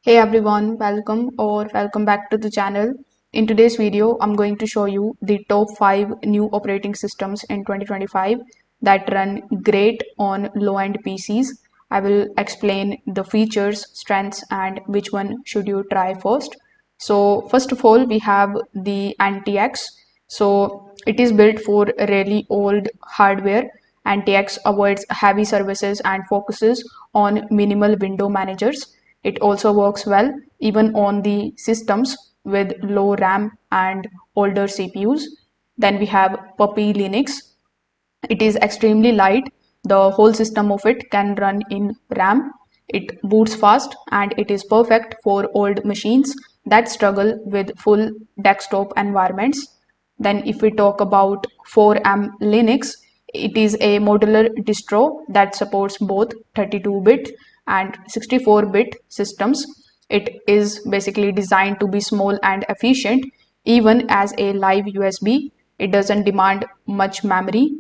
Hey everyone, welcome back to the channel. In today's video, I'm going to show you the top 5 new operating systems in 2025 that run great on low-end PCs. I will explain the features, strengths, and which one should you try first. So first of all, we have the antiX. So it is built for really old hardware. antiX avoids heavy services and focuses on minimal window managers. It also works well even on the systems with low RAM and older CPUs. Then we have Puppy Linux. It is extremely light. The whole system of it can run in RAM. It boots fast and it is perfect for old machines that struggle with full desktop environments. Then if we talk about 4M Linux, it is a modular distro that supports both 32-bit and 64-bit systems. It is basically designed to be small and efficient. Even as a live USB, it doesn't demand much memory.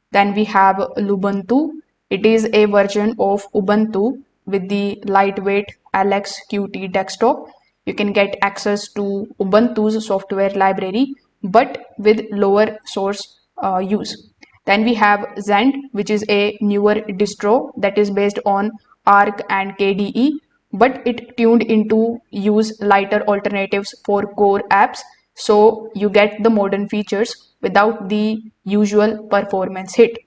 Then we have Lubuntu. It is a version of Ubuntu with the lightweight LXQT desktop. You can get access to Ubuntu's software library, but with lower source use. Then we have Zend, which is a newer distro that is based on Arc and KDE, but it tuned into use lighter alternatives for core apps, so you get the modern features without the usual performance hit.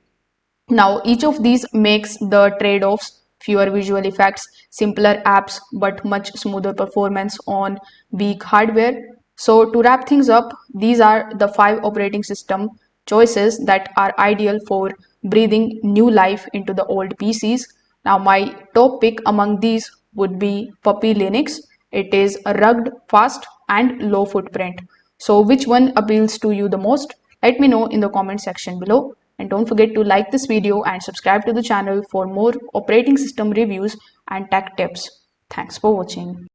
Now, each of these makes the trade-offs: fewer visual effects, simpler apps, but much smoother performance on weak hardware. So to wrap things up, these are the 5 operating system choices that are ideal for breathing new life into the old PCs. Now, my top pick among these would be Puppy Linux. It is rugged, fast, and low footprint. So which one appeals to you the most? Let me know in the comment section below. And don't forget to like this video and subscribe to the channel for more operating system reviews and tech tips. Thanks for watching.